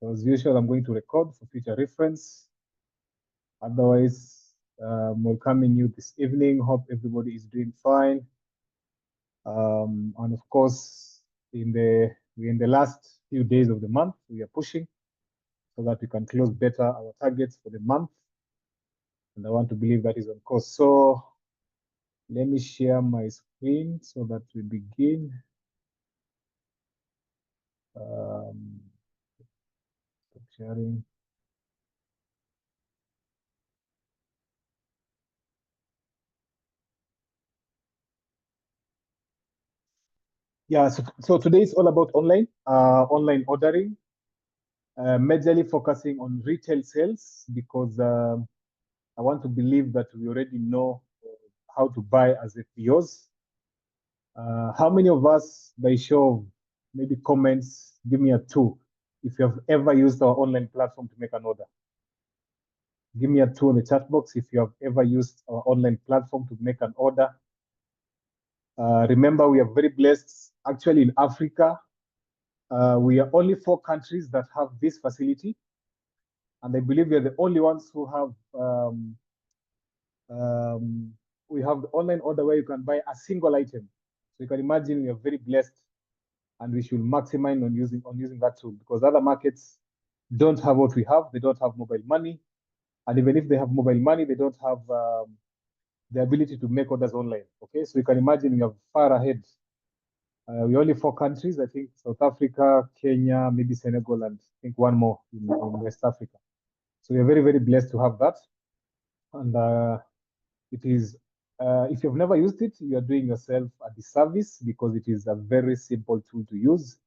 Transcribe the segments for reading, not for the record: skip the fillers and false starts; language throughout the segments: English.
So as usual, I'm going to record for future reference. Otherwise, welcoming you this evening. Hope everybody is doing fine. And of course, we're in the last few days of the month. We are pushing so that we can close better our targets for the month. And I want to believe that is on course. So let me share my screen so that we begin. Stop sharing. Yeah, so today is all about online ordering, majorly focusing on retail sales because I want to believe that we already know how to buy as FBOs. How many of us, by show of maybe comments, give me a two, if you have ever used our online platform to make an order? Give me a two in the chat box if you have ever used our online platform to make an order. Remember, we are very blessed. Actually, in Africa, we are only 4 countries that have this facility. And I believe we are the only ones who have we have the online order where you can buy a single item. So you can imagine we are very blessed, and we should maximize on using that tool, because other markets don't have what we have. They don't have mobile money, and even if they have mobile money, they don't have the ability to make orders online. Okay, so you can imagine we are far ahead. We're only 4 countries, I think: South Africa, Kenya, maybe Senegal, and I think one more in West Africa. So we're very, very blessed to have that. And it is, if you've never used it, you are doing yourself a disservice, because it is a very simple tool to use,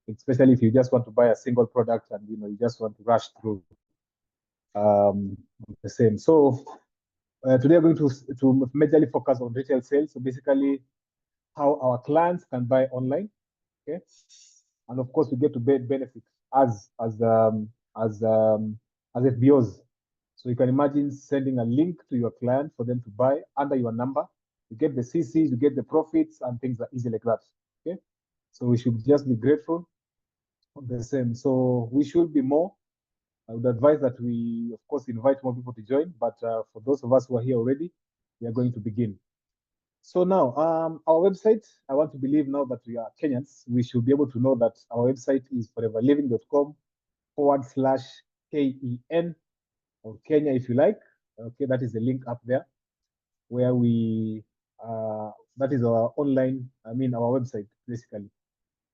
especially if you just want to buy a single product and you just want to rush through the same. So today we're going to majorly focus on retail sales. So basically, how our clients can buy online. Okay, and of course we get to benefit as FBOs. So you can imagine sending a link to your client for them to buy under your number. You get the CCs, you get the profits, and things are easy like that. Okay, so we should just be grateful on the same. So we should be more. I would advise that we, of course, invite more people to join. But for those of us who are here already, we are going to begin. So now, our website, I want to believe now that we are Kenyans, we should be able to know that our website is foreverliving.com/KEN, or Kenya if you like. Okay, that is the link up there where that is our our website basically.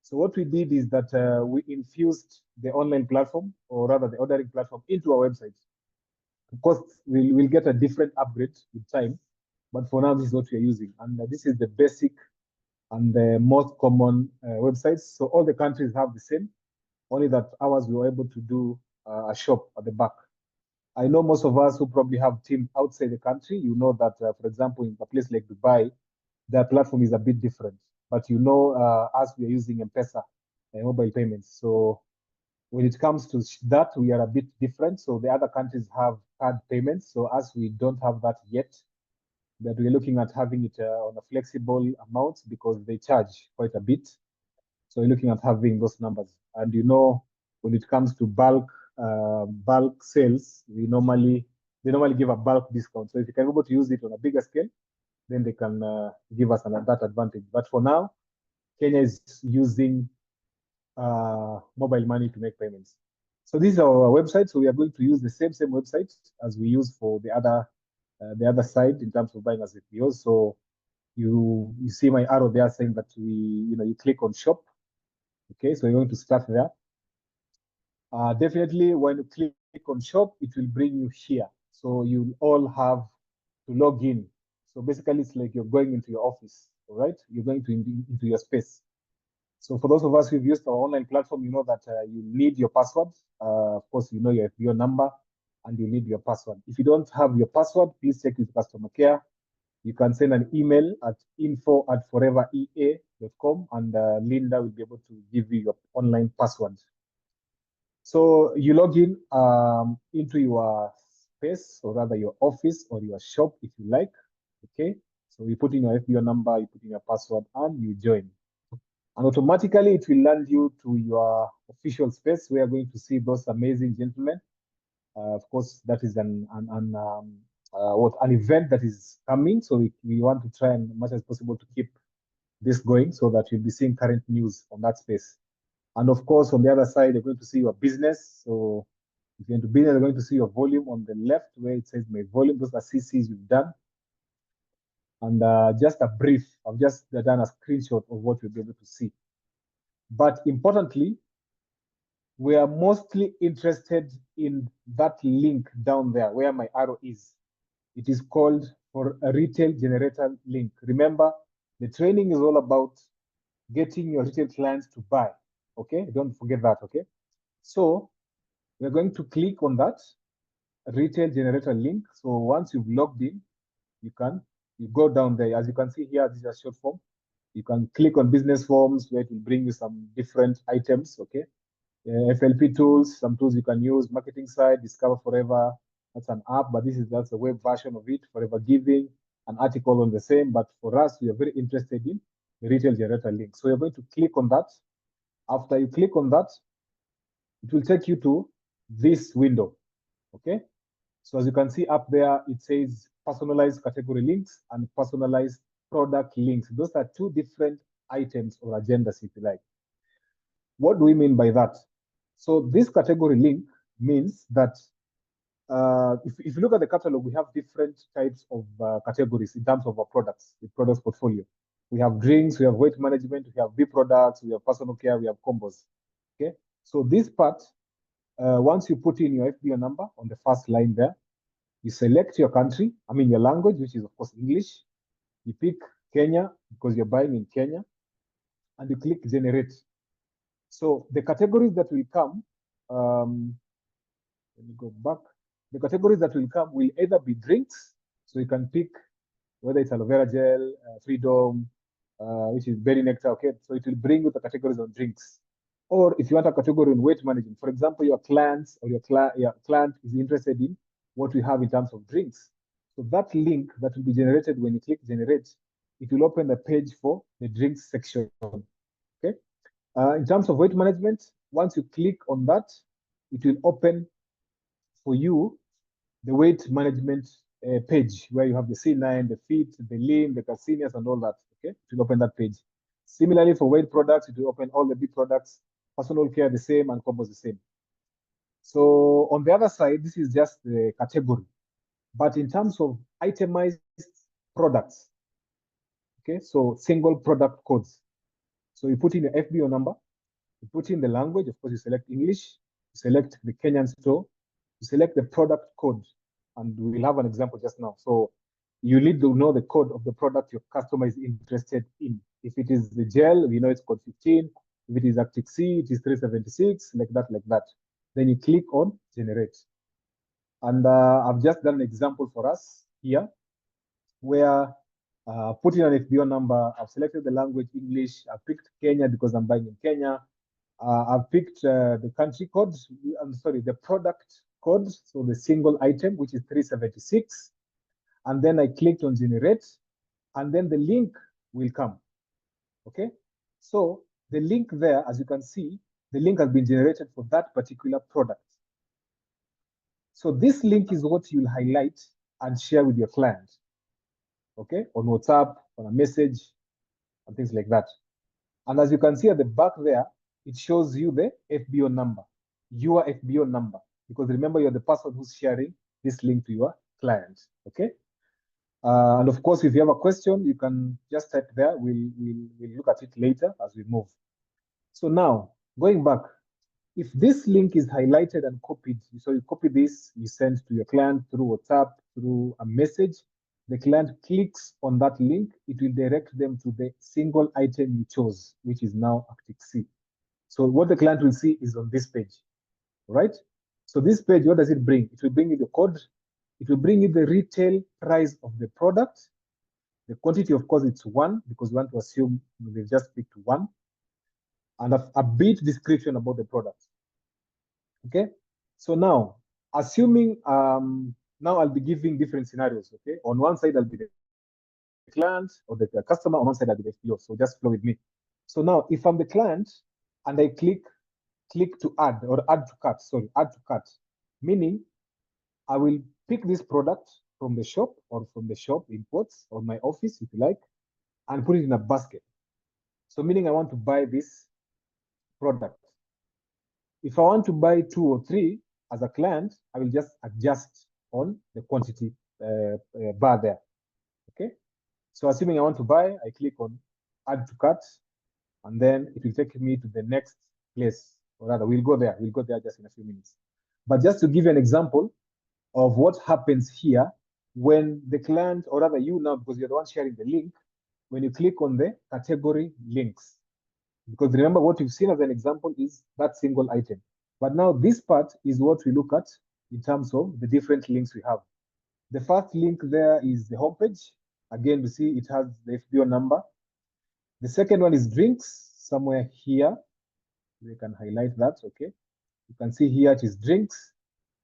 So what we did is that we infused the online platform, or rather the ordering platform, into our website. Of course, we'll get a different upgrade with time, but for now, this is what we are using. And this is the basic and the most common websites. So all the countries have the same, only that ours we were able to do a shop at the back. I know most of us who probably have teams outside the country, you know that, for example, in a place like Dubai, their platform is a bit different. But as we are using M-Pesa, mobile payments. So when it comes to that, we are a bit different. So the other countries have card payments. So as we don't have that yet, but we're looking at having it on a flexible amount, because they charge quite a bit. So we're looking at having those numbers. And when it comes to bulk sales, they normally give a bulk discount. So if you can be able to use it on a bigger scale, then they can give us that advantage. But for now, Kenya is using mobile money to make payments. So this is our website. So we are going to use the same website as we use for the other side in terms of buying as FBOs. So you see my arrow there saying that you click on shop. Okay, so you're going to start there. Definitely, when you click on shop, it will bring you here. So you'll all have to log in. So basically, it's like you're going into your office, all right? You're going into your space. So for those of us who've used our online platform, you know that you need your password. Of course, you know your number, and you need your password. If you don't have your password, please check with customer care. You can send an email at info@foreverea.com, and Linda will be able to give you your online password. So you log in into your space, or rather your office or your shop, if you like. Okay, so you put in your FBO number, you put in your password, and you join. And automatically it will land you to your official space where you're going to see those amazing gentlemen. Of course, that is an event that is coming. So we want to try and much as possible to keep this going so that you'll be seeing current news on that space. And of course, on the other side, you're going to see your business. So if you're into business, you're going to see your volume on the left where it says my volume. Those are CCs you've done. And just a brief, I've just done a screenshot of what you'll be able to see. But importantly, we are mostly interested in that link down there where my arrow is. It is called for a retail generator link. Remember, the training is all about getting your retail clients to buy. Okay, don't forget that. Okay, so we're going to click on that retail generator link. So once you've logged in, you go down there. As you can see here, this is a short form. You can click on business forms where it will bring you some different items. Okay, FLP tools, some tools you can use, marketing site, Discover Forever. That's an app, but that's a web version of it. Forever Giving, an article on the same. But for us, we are very interested in the retail generator link. So you're going to click on that. After you click on that, it will take you to this window. Okay. So as you can see up there, it says personalized category links and personalized product links. Those are two different items or agendas, if you like. What do we mean by that? So this category link means that if you look at the catalog, we have different types of categories in terms of our products, the products portfolio. We have drinks, we have weight management, we have B products, we have personal care, we have combos. Okay. So this part, once you put in your FBO number on the first line there, you select your country, your language, which is of course English. You pick Kenya because you're buying in Kenya, and you click generate. So the categories that will come, let me go back. The categories that will come will either be drinks, so you can pick whether it's aloe vera gel, freedom, which is berry nectar. Okay, so it will bring you the categories on drinks. Or if you want a category in weight management, for example, your clients or your client is interested in what we have in terms of drinks. So that link that will be generated when you click generate, it will open a page for the drinks section. Okay. In terms of weight management, once you click on that, it will open for you the weight management page where you have the C9, the fit, the lean, the calcineus, and all that. Okay, it will open that page. Similarly, for weight products, it will open all the B products, personal care the same, and combos the same. So on the other side, this is just the category. But in terms of itemized products, okay, so single product codes. So you put in your FBO number, you put in the language, of course, you select English, you select the Kenyan store, you select the product code, and we'll have an example just now. So you need to know the code of the product your customer is interested in. If it is the gel, we know it's code 15. If it is Actic C, it is 376, like that. Then you click on generate. And I've just done an example for us here where putting an FBO number, I've selected the language English, I've picked Kenya because I'm buying in Kenya. I've picked the country code, the product code, so the single item, which is 376. And then I clicked on generate, and then the link will come. Okay, so the link there, as you can see, the link has been generated for that particular product. So this link is what you'll highlight and share with your client, okay, on WhatsApp, on a message, and things like that. And as you can see at the back there, it shows you the FBO number, your FBO number, because remember, you're the person who's sharing this link to your client, okay? And of course, if you have a question, you can just type there. We'll look at it later as we move. So now, going back, if this link is highlighted and copied, so you copy this, you send to your client through WhatsApp, through a message, the client clicks on that link, it will direct them to the single item you chose, which is now Actic C. So what the client will see is on this page, right? So this page, what does it bring? It will bring you the code. It will bring you the retail price of the product. The quantity, of course, it's 1 because we want to assume they've just picked 1. And a bit description about the product. Okay, so now, assuming, now I'll be giving different scenarios, okay? On one side, I'll be the client or the customer, on one side, I'll be the FPO, so just flow with me. So now if I'm the client and I click to add or add to cart, sorry, add to cart, meaning I will pick this product from the shop or from the shop imports or my office, if you like, and put it in a basket. So meaning I want to buy this product. If I want to buy 2 or 3 as a client, I will just adjust on the quantity bar there. Okay. So assuming I want to buy, I click on add to cart, and then it will take me to the next place, or rather, we'll go there. We'll go there just in a few minutes. But just to give you an example of what happens here when the client, or rather you now, because you're the one sharing the link, when you click on the category links, because remember what you've seen as an example is that single item. But now this part is what we look at in terms of the different links we have. The first link there is the homepage. Again, we see it has the FBO number. The second one is drinks, somewhere here. We can highlight that, okay? You can see here it is drinks.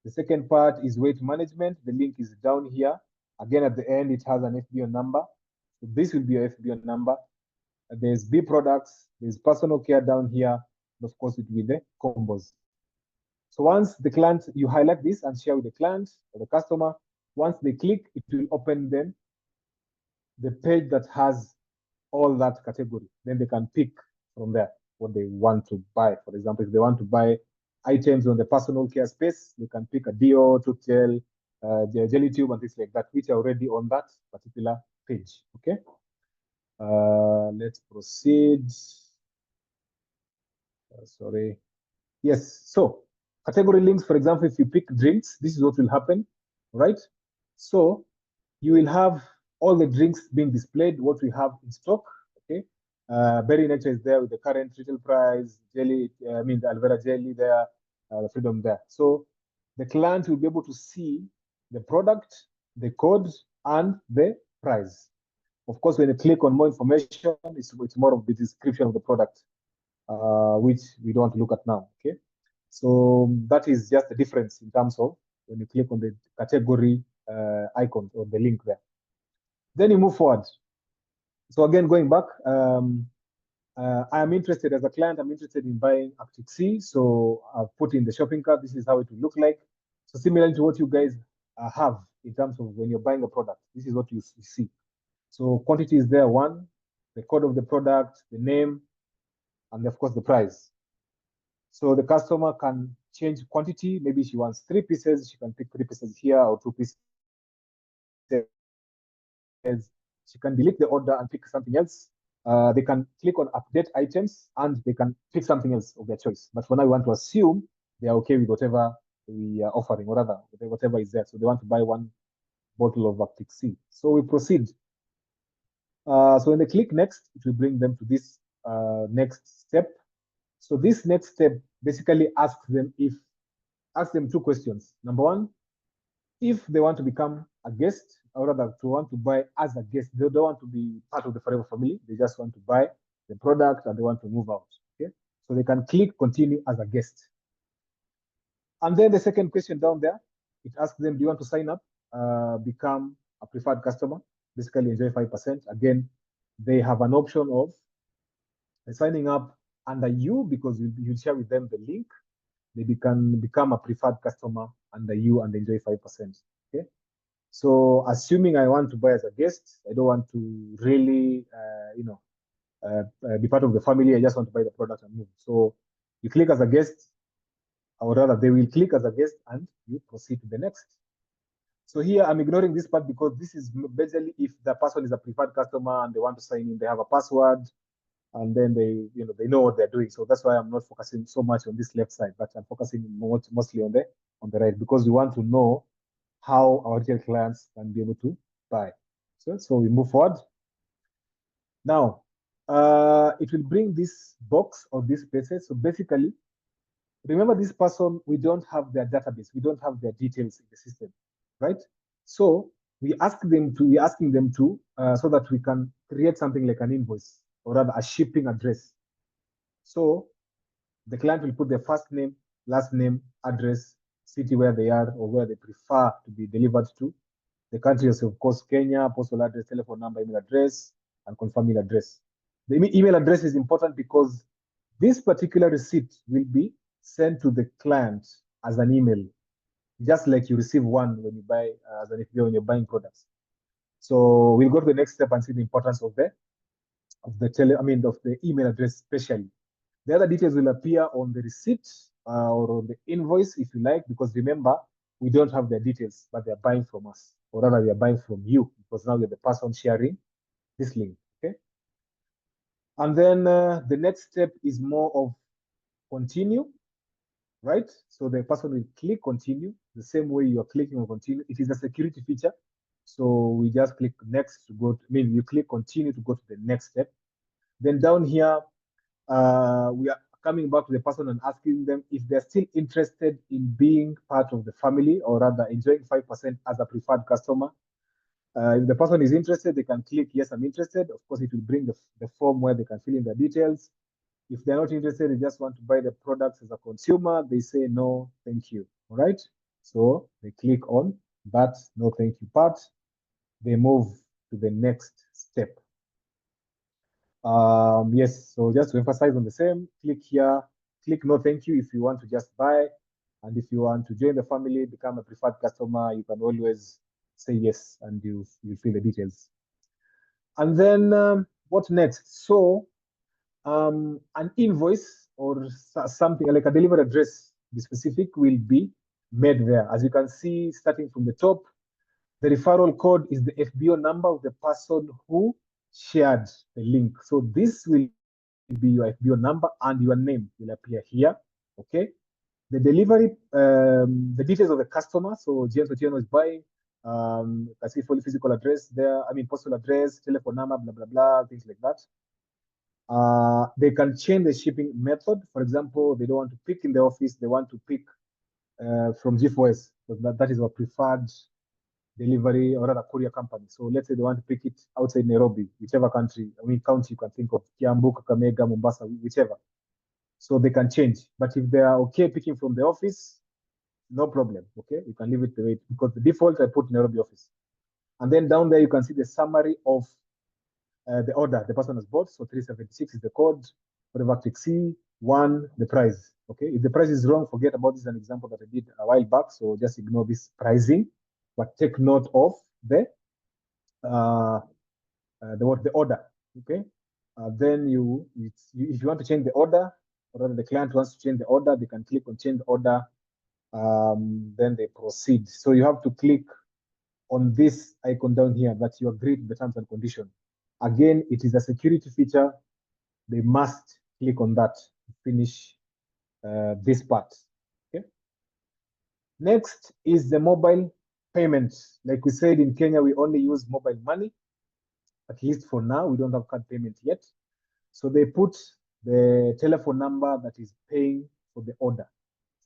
The second part is weight management. The link is down here. Again, at the end, it has an FBO number. So this will be your FBO number. There's B products, there's personal care down here, and of course, it will be the combos. So once the client, you highlight this and share with the client or the customer, once they click, it will open them the page that has all that category. Then they can pick from there what they want to buy. For example, if they want to buy items on the personal care space, they can pick a Dio, tooth gel, jelly tube, and things like that, which are already on that particular page. Okay. Let's proceed. Sorry. Yes. So category links, for example, if you pick drinks, this is what will happen, right? So you will have all the drinks being displayed, what we have in stock. Okay. Berry Nature is there with the current retail price, jelly, the aloe vera jelly there, the freedom there. So the client will be able to see the product, the code, and the price. Of course, when you click on more information, it's more of the description of the product, which we don't want to look at now. Okay. So that is just the difference in terms of when you click on the category icon or the link there. Then you move forward. So again, going back, I am interested as a client, I'm interested in buying Arctic Sea. So I've put in the shopping cart. This is how it will look like. So similar to what you guys have in terms of when you're buying a product, this is what you see. So quantity is there, 1, the code of the product, the name, and of course the price. So the customer can change quantity. Maybe she wants 3 pieces, she can pick 3 pieces here or 2 pieces. She can delete the order and pick something else. They can click on update items and they can pick something else of their choice. But for now, we want to assume they are okay with whatever we are offering, or rather, whatever is there. So they want to buy 1 bottle of Arctic Sea. So we proceed. So when they click next, it will bring them to this next step. So this next step basically asks them 2 questions. Number 1, if they want to become a guest, or rather to want to buy as a guest, they don't want to be part of the Forever family. They just want to buy the product and they want to move out. Okay, so they can click continue as a guest. And then the second question down there, it asks them, do you want to sign up, become a preferred customer, basically enjoy 5%. Again, they have an option of signing up under you because you share with them the link. They can become a preferred customer under you and enjoy 5%. Okay. So assuming I want to buy as a guest, I don't want to really, be part of the family. I just want to buy the product and move. So you click as a guest, or rather they will click as a guest and you proceed to the next. So here I'm ignoring this part because this is basically if the person is a preferred customer and they want to sign in, they have a password, and then they know what they're doing. So that's why I'm not focusing so much on this left side, but I'm focusing mostly on the right, because we want to know how our retail clients can be able to buy. So we move forward. Now, it will bring this box or this spaces. So basically, remember this person, we don't have their database. We don't have their details in the system, right? So we're asking them to, so that we can create something like an invoice, or rather a shipping address. So the client will put their first name, last name, address, city where they are or where they prefer to be delivered to. The country is, of course, Kenya, postal address, telephone number, email address, and confirm email address. The email address is important because this particular receipt will be sent to the client as an email, just like you receive one when you buy as an FBO when you're buying products. So we'll go to the next step and see the importance of the email address especially. The other details will appear on the receipt or on the invoice if you like, because remember, we don't have their details, but they're buying from us, or rather, they're buying from you, because now you're the person sharing this link. Okay. And then the next step is more of continue, right? So the person will click continue the same way you are clicking on continue. It is a security feature. So we just click next to go, you click continue to go to the next step. Then down here, we are coming back to the person and asking them if they're still interested in being part of the family, or rather enjoying 5% as a preferred customer. If the person is interested, they can click yes, I'm interested. Of course, it will bring the form where they can fill in their details. If they're not interested, they just want to buy the products as a consumer, they say no, thank you. All right. So they click on that no thank you part. They move to the next step. Yes, so just to emphasize on the same, click here, click no thank you if you want to just buy. And if you want to join the family, become a preferred customer, you can always say yes and you fill the details. And then what next? So an invoice or something like a delivery address, be specific, will be made there. As you can see, starting from the top, the referral code is the FBO number of the person who shared the link. So this will be your FBO number and your name will appear here. Okay. The delivery, the details of the customer. So James Otieno is buying. I see full physical address there. Postal address, telephone number, blah, blah, blah, things like that. They can change the shipping method. For example, they don't want to pick in the office. They want to pick from G4S. So that is our preferred delivery or rather courier company. So let's say they want to pick it outside Nairobi, whichever county you can think of, Kiambu, Kakamega, Mombasa, whichever. So they can change. But if they are okay picking from the office, no problem. Okay, you can leave it the way because the default I put Nairobi office. And then down there you can see the summary of the order the person has bought. So 376 is the code. Whatever click C1, the price. Okay, if the price is wrong, forget about this. Is an example that I did a while back. So just ignore this pricing, but take note of the order. Okay, then if you want to change the order, or rather the client wants to change the order, they can click on change order. Then they proceed. So you have to click on this icon down here that you agree to the terms and conditions. Again, it is a security feature. They must click on that to finish this part. Okay. Next is the mobile payment. Like we said, in Kenya, we only use mobile money. At least for now, we don't have card payment yet. So they put the telephone number that is paying for the order,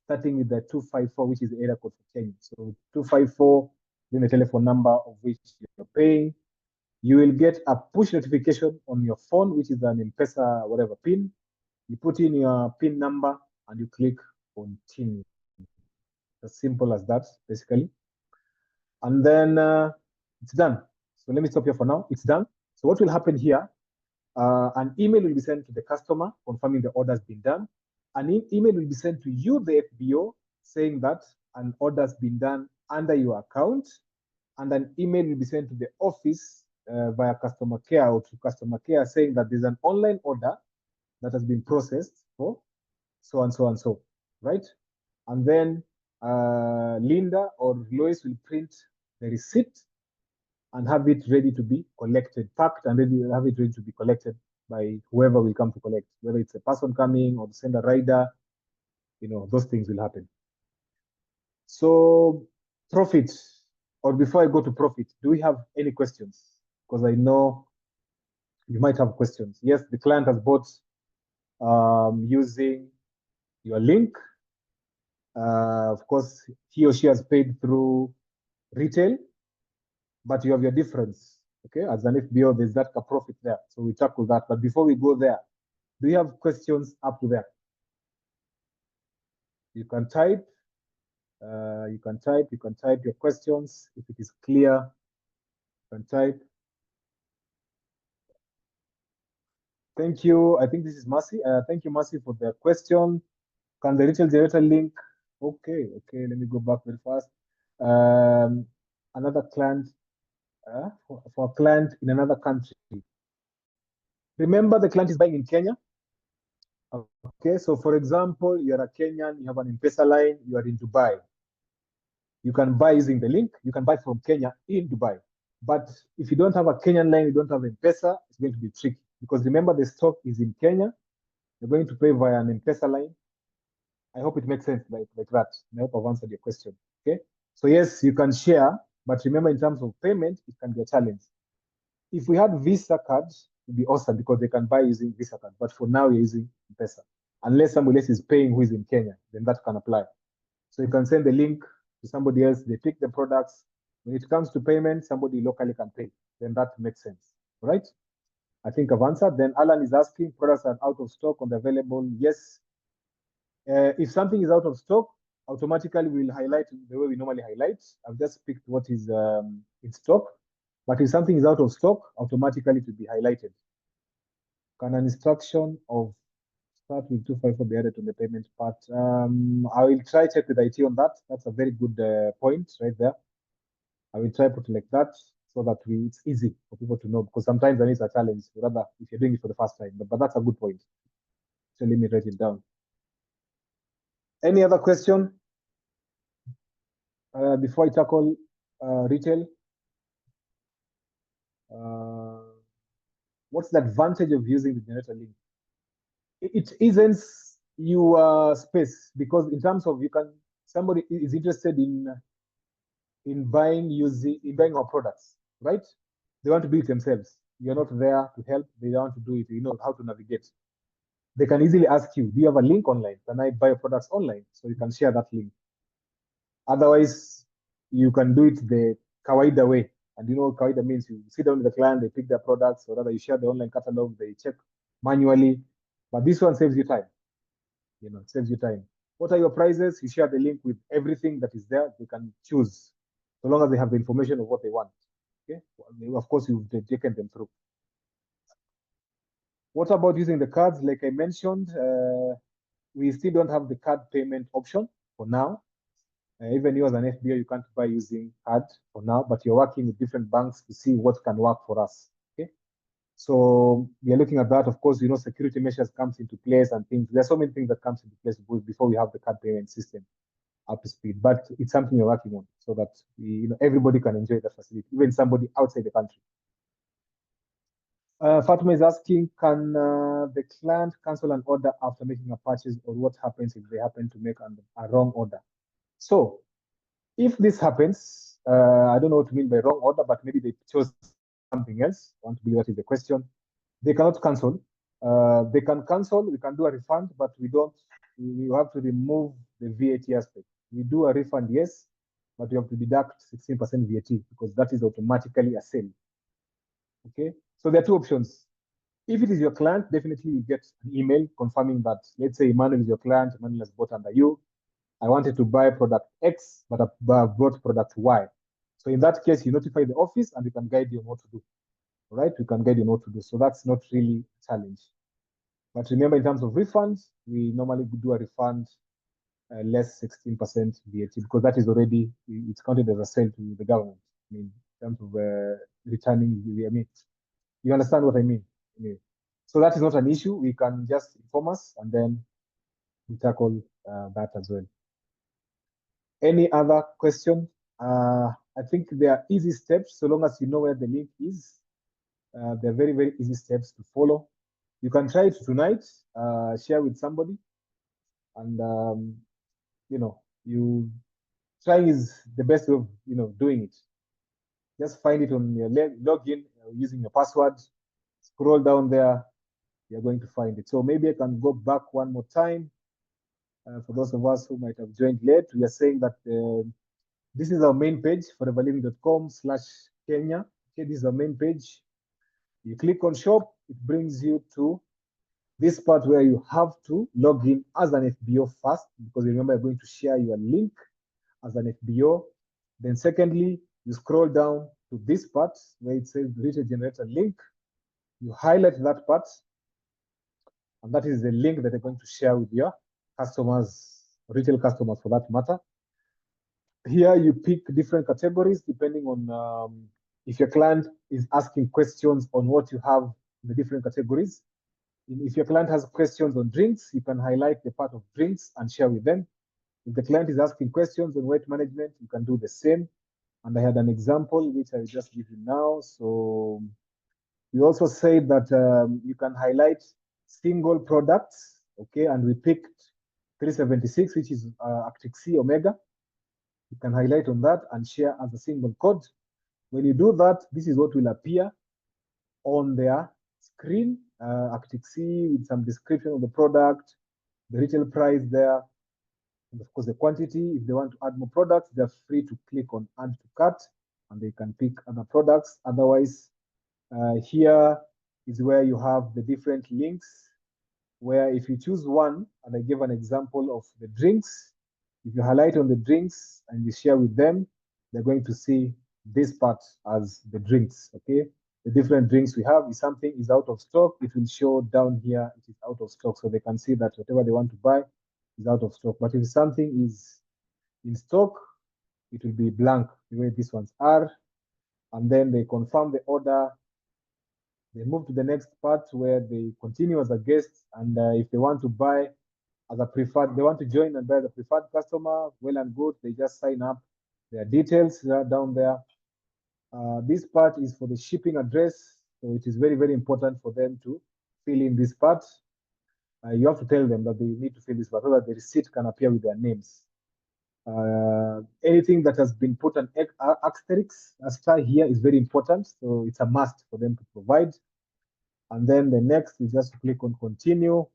starting with the 254, which is the area code for Kenya. So 254, then the telephone number of which you're paying. You will get a push notification on your phone, which is an M-Pesa, whatever PIN. You put in your PIN number and you click continue. As simple as that, basically. And then it's done. So let me stop here for now. It's done. So what will happen here? An email will be sent to the customer confirming the order has been done. An email will be sent to you, the FBO, saying that an order has been done under your account. And an email will be sent to the office via customer care or to customer care saying that there's an online order that has been processed for so and so and so, right? And then Linda or Lois will print the receipt and have it ready to be collected, packed and have it ready to be collected by whoever will come to collect, whether it's a person coming or send a rider, those things will happen. So profit, or before I go to profit, do we have any questions? Because I know you might have questions. Yes, the client has bought using your link. Of course, he or she has paid through retail, but you have your difference. Okay, as an FBO, there's that profit there. So we tackle that. But before we go there, do you have questions up to there? You can type. You can type your questions. If it is clear, you can type. Thank you. I think this is Mercy. Thank you, Mercy, for the question. Can the retail generator link? Okay, okay. Let me go back very fast. Another client for a client in another country. Remember, the client is buying in Kenya. Okay, so for example, you are a Kenyan, you have an M-Pesa line, you are in Dubai. You can buy using the link. You can buy from Kenya in Dubai. But if you don't have a Kenyan line, you don't have M-Pesa, it's going to be tricky. Because remember, the stock is in Kenya. You're going to pay via an M-Pesa line. I hope it makes sense like that. I hope I've answered your question. Okay. So yes, you can share, but remember in terms of payment, it can be a challenge. If we had Visa cards, it'd be awesome because they can buy using Visa card. But for now, you're using M-Pesa. Unless somebody else is paying who is in Kenya, then that can apply. So you can send the link to somebody else. They pick the products. When it comes to payment, somebody locally can pay. Then that makes sense. All right. I think I've answered. Then Alan is asking, products are out of stock on the available. Yes. If something is out of stock, automatically we'll highlight the way we normally highlight. I've just picked what is in stock. But if something is out of stock, automatically it will be highlighted. Can an instruction of start with 254 be added to the payment part? I will try check with IT on that. That's a very good point right there. I will try put it like that so that it's easy for people to know because sometimes there is a challenge, rather if you're doing it for the first time. But that's a good point. So let me write it down. Any other question before I tackle retail? What's the advantage of using the generator link? It isn't your space because in terms of somebody is interested in buying our products, right? They want to do it themselves. You're not there to help. They want to do it. You know how to navigate. They can easily ask you, do you have a link online? Can I buy your products online? So you can share that link. Otherwise, you can do it the kawaida way. And you know what kawaida means? You sit down with the client, they pick their products, or rather you share the online catalog, they check manually. But this one saves you time. You know, saves you time. What are your prices? You share the link with everything that is there. They can choose, so long as they have the information of what they want. Okay. Of course, you've taken them through. What about using the cards? Like I mentioned, we still don't have the card payment option for now. Even you as an FBO, you can't buy using card for now, but you're working with different banks to see what can work for us. Okay. So we are looking at that. Of course, you know, security measures comes into place and things. There's so many things that comes into place before we have the card payment system up to speed. But it's something we're working on so that everybody can enjoy the facility, even somebody outside the country. Fatima is asking, can the client cancel an order after making a purchase, or what happens if they happen to make a wrong order? So if this happens, I don't know what to mean by wrong order, but maybe they chose something else. I want to believe that is the question. They cannot cancel. They can cancel. We can do a refund, but we don't. We have to remove the VAT aspect. We do a refund, yes, but we have to deduct 16% VAT because that is automatically a sale. Okay, so there are two options. If it is your client, definitely you get an email confirming that, let's say Emmanuel is your client, Emmanuel has bought under you. I wanted to buy product X, but I've bought product Y. So in that case, you notify the office and we can guide you on what to do. All right, we can guide you on what to do. So that's not really a challenge. But remember, in terms of refunds, we normally do a refund less 16% VAT because that is already, it's counted as a sale to the government. I mean, in terms of returning, I mean, you understand what I mean? Anyway. So that is not an issue. We can just inform us and then we tackle that as well. Any other question? I think there are easy steps so long as you know where the link is. They're very, very easy steps to follow. You can try it tonight, share with somebody, and you trying is the best way of doing it. Just find it on your login using your password. Scroll down there, you're going to find it. So maybe I can go back one more time. For those of us who might have joined late, we are saying that this is our main page, foreverliving.com/Kenya. Okay, this is our main page. You click on shop, it brings you to this part where you have to log in as an FBO first, because remember, you're going to share your link as an FBO. Then secondly, you scroll down to this part where it says retail generator link. You highlight that part. And that is the link that they're going to share with your customers, retail customers for that matter. Here you pick different categories depending on if your client is asking questions on what you have in the different categories. If your client has questions on drinks, you can highlight the part of drinks and share with them. If the client is asking questions on weight management, you can do the same. And I had an example, which I will just give you now. So we also said that you can highlight single products, okay? And we picked 376, which is Actic C Omega. You can highlight on that and share as a single code. When you do that, this is what will appear on their screen, Actic C with some description of the product, the retail price there, and of course the quantity. If they want to add more products, they're free to click on add to cart and they can pick other products. Otherwise, here is where you have the different links, where if you choose one, and I give an example of the drinks, if you highlight on the drinks and you share with them, they're going to see this part as the drinks, okay? The different drinks we have. If something is out of stock, it will show down here, it is out of stock, so they can see that whatever they want to buy is out of stock. But if something is in stock, it will be blank, the way these ones are. And then they confirm the order. They move to the next part where they continue as a guest. And if they want to buy as a preferred, they want to join and buy as a preferred customer, well and good. They just sign up. Their details are down there. This part is for the shipping address. So it is very, very important for them to fill in this part. You have to tell them that they need to fill this part so that the receipt can appear with their names. Anything that has been put an asterisk, a star here is very important. So it's a must for them to provide. And then the next is just click on continue.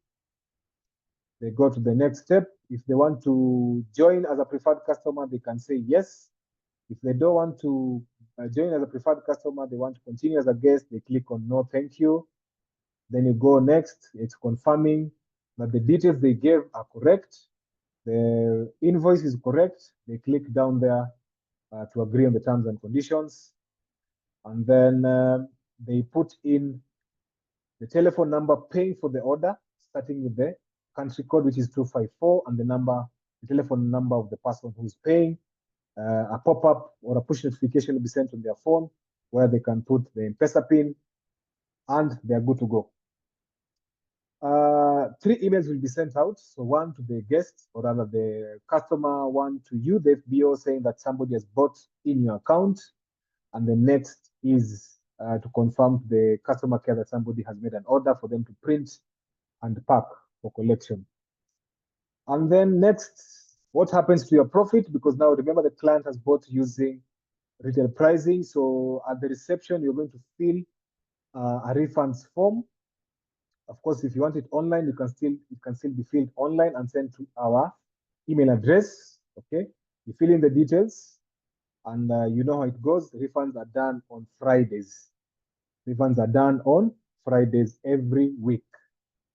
They go to the next step. If they want to join as a preferred customer, they can say yes. If they don't want to join as a preferred customer, they want to continue as a guest, they click on no, thank you. Then you go next. It's confirming that the details they gave are correct. The invoice is correct. They click down there to agree on the terms and conditions. And then they put in the telephone number paying for the order, starting with the country code, which is 254, and the telephone number of the person who is paying. A pop-up or a push notification will be sent on their phone where they can put the M-Pesa PIN and they're good to go. 3 emails will be sent out. So one to the guest, or rather the customer, one to you, the FBO, saying that somebody has bought in your account. And the next is to confirm to the customer care that somebody has made an order for them to print and pack for collection. And then next, what happens to your profit? Because now remember the client has bought using retail pricing. So at the reception, you're going to fill a refunds form. Of course, if you want it online, it can still be filled online and sent to our email address. Okay, you fill in the details, and you know how it goes. Refunds are done on Fridays. Refunds are done on Fridays every week.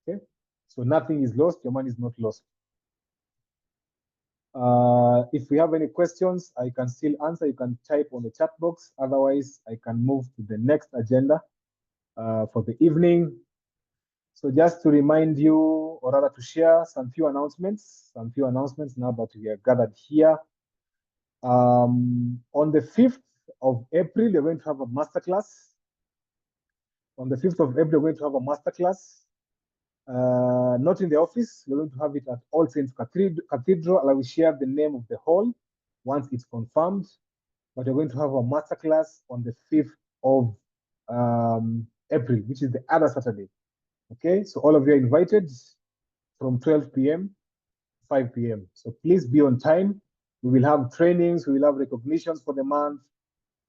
Okay, so nothing is lost. Your money is not lost. If we have any questions, I can still answer. You can type on the chat box. Otherwise, I can move to the next agenda for the evening. So just to remind you, or rather to share some few announcements now that we are gathered here. On the 5th of April, we're going to have a masterclass. On the 5th of April, we're going to have a masterclass. Not in the office. We're going to have it at All Saints Cathedral. I will share the name of the hall once it's confirmed. But we're going to have a masterclass on the 5th of April, which is the other Saturday. Okay, so all of you are invited from 12 p.m. 5 p.m. So please be on time. We will have trainings, we will have recognitions for the month,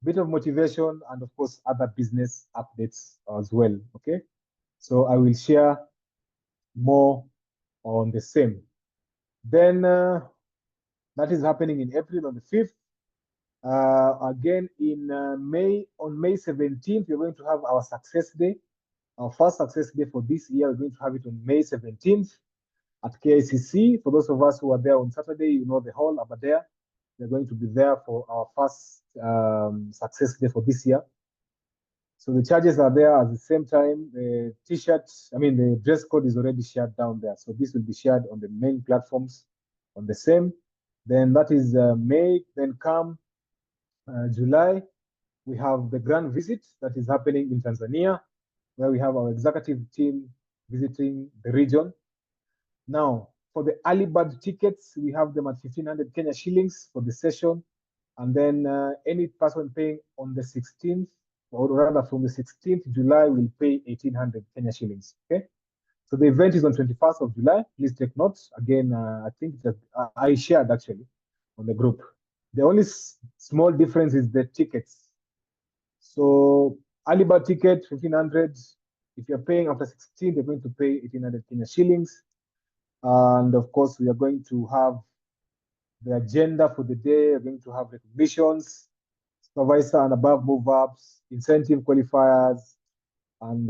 bit of motivation, and of course, other business updates as well. Okay, so I will share more on the same. Then that is happening in April on the 5th. Again, in May, on May 17th, we're going to have our Success Day. Our first Success Day for this year, we're going to have it on May 17th at KICC. For those of us who are there on Saturday, you know the hall over there. We're going to be there for our first Success Day for this year. So the charges are there at the same time. The t-shirts, I mean, the dress code is already shared down there. So this will be shared on the main platforms on the same. Then that is May. Then come July, we have the grand visit that is happening in Tanzania, where we have our executive team visiting the region. Now, for the early bird tickets, we have them at 1,500 Kenya shillings for the session. And then any person paying on the 16th, or rather from the 16th July, will pay 1,800 Kenya shillings. Okay. So the event is on 21st of July. Please take notes. Again, I think that I shared actually on the group. The only small difference is the tickets. So early bird ticket, 1,500. If you're paying after 16, you're going to pay 1,800 Kenya shillings. And of course, we are going to have the agenda for the day. We're going to have recognitions, supervisor and above move ups, incentive qualifiers, and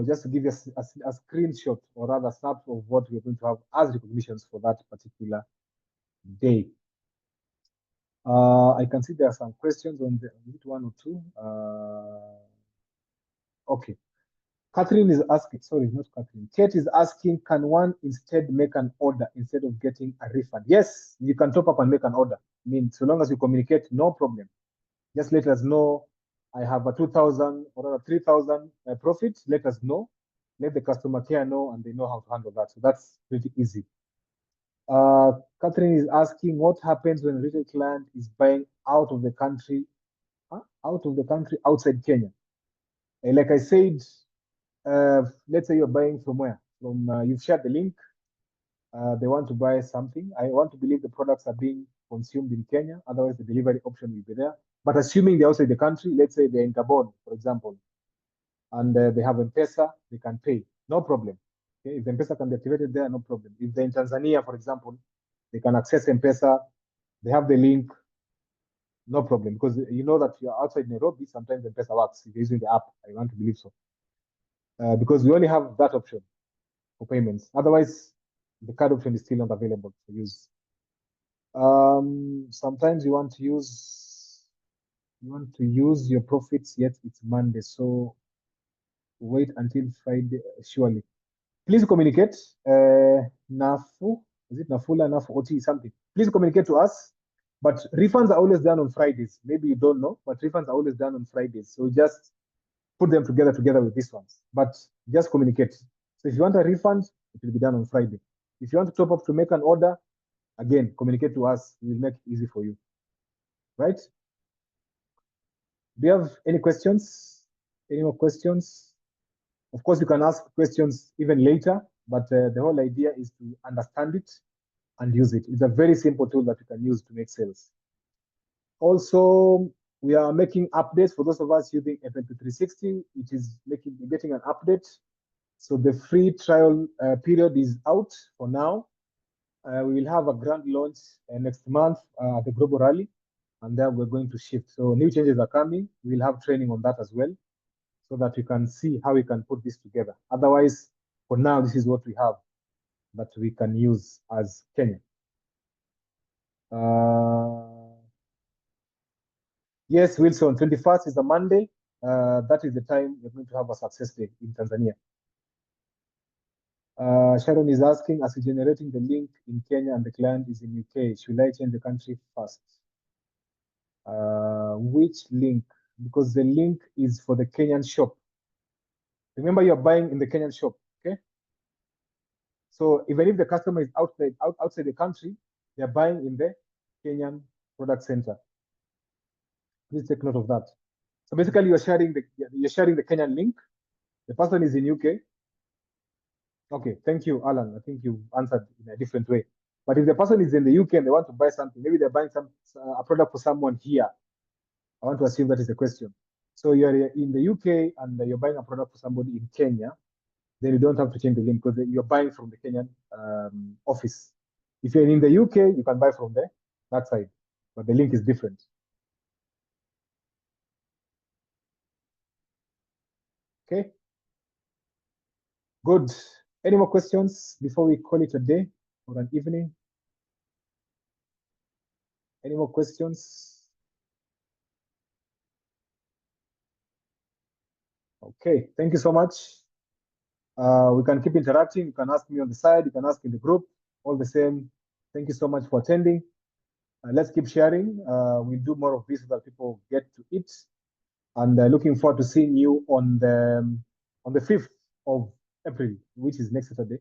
just to give you a screenshot or rather snap of what we're going to have as recognitions for that particular day. I can see there are some questions on the one or two. Okay. Catherine is asking, sorry, not Catherine. Kate is asking, can one instead make an order instead of getting a refund? Yes, you can top up and make an order. I mean, so long as you communicate, no problem. Just let us know, I have a 2,000 or a 3,000 profit. Let us know. Let the customer care know, and they know how to handle that. So that's pretty easy. Catherine is asking, what happens when a retail client is buying out of the country, outside Kenya? Like I said, let's say you're buying from where? You've shared the link. They want to buy something. I want to believe the products are being consumed in Kenya. Otherwise, the delivery option will be there. But assuming they're outside the country, let's say they're in Gabon, for example, and they have M-Pesa, they can pay. No problem. Okay? If the M-Pesa can be activated there, no problem. If they're in Tanzania, for example, they can access M-Pesa. They have the link. No problem. Because you know that you're outside Nairobi, sometimes M-Pesa works. If you're using the app, I want to believe so. Because we only have that option for payments. Otherwise, the card option is still not available for use. Sometimes you want to use your profits, yet it's Monday. So wait until Friday, surely. Please communicate. Nafu, is it Nafula, Nafu, OT, something. Please communicate to us. But refunds are always done on Fridays. Maybe you don't know, but refunds are always done on Fridays. So just put them together with these ones. But just communicate. So if you want a refund, it will be done on Friday. If you want to top up to make an order, again, communicate to us. We will make it easy for you. Right? Do you have any questions? Any more questions? Of course, you can ask questions even later, but the whole idea is to understand it and use it. It's a very simple tool that you can use to make sales. Also, we are making updates for those of us using FNP 360. It is getting an update. So the free trial period is out for now. We will have a grand launch next month at the Global Rally, and then we're going to shift. So new changes are coming. We'll have training on that as well, so that you can see how we can put this together. Otherwise, for now, this is what we have that we can use as Kenya. Yes, Wilson, 21st is a Monday. That is the time we're going to have a success day in Tanzania. Sharon is asking, as we're generating the link in Kenya and the client is in UK, should I change the country first? Which link? Because the link is for the Kenyan shop. Remember, you're buying in the Kenyan shop, okay? So even if the customer is outside the country, they're buying in the Kenyan product center. Please take note of that. So basically, you're sharing the Kenyan link. The person is in UK. Okay, thank you, Alan. I think you answered in a different way. But if the person is in the UK and they want to buy something, maybe they're buying a product for someone here. I want to assume that is the question. So you're in the UK and you're buying a product for somebody in Kenya, then you don't have to change the link because you're buying from the Kenyan office. If you're in the UK, you can buy from that side, but the link is different. Okay. Good. Any more questions before we call it a day or an evening? Any more questions? Okay, thank you so much. We can keep interacting. You can ask me on the side. You can ask in the group. All the same. Thank you so much for attending. Let's keep sharing. We'll do more of this so that people get to it. And looking forward to seeing you on the 5th of April, which is next Saturday.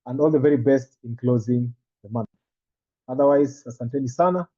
And all the very best in closing the month. Otherwise, asanteni sana.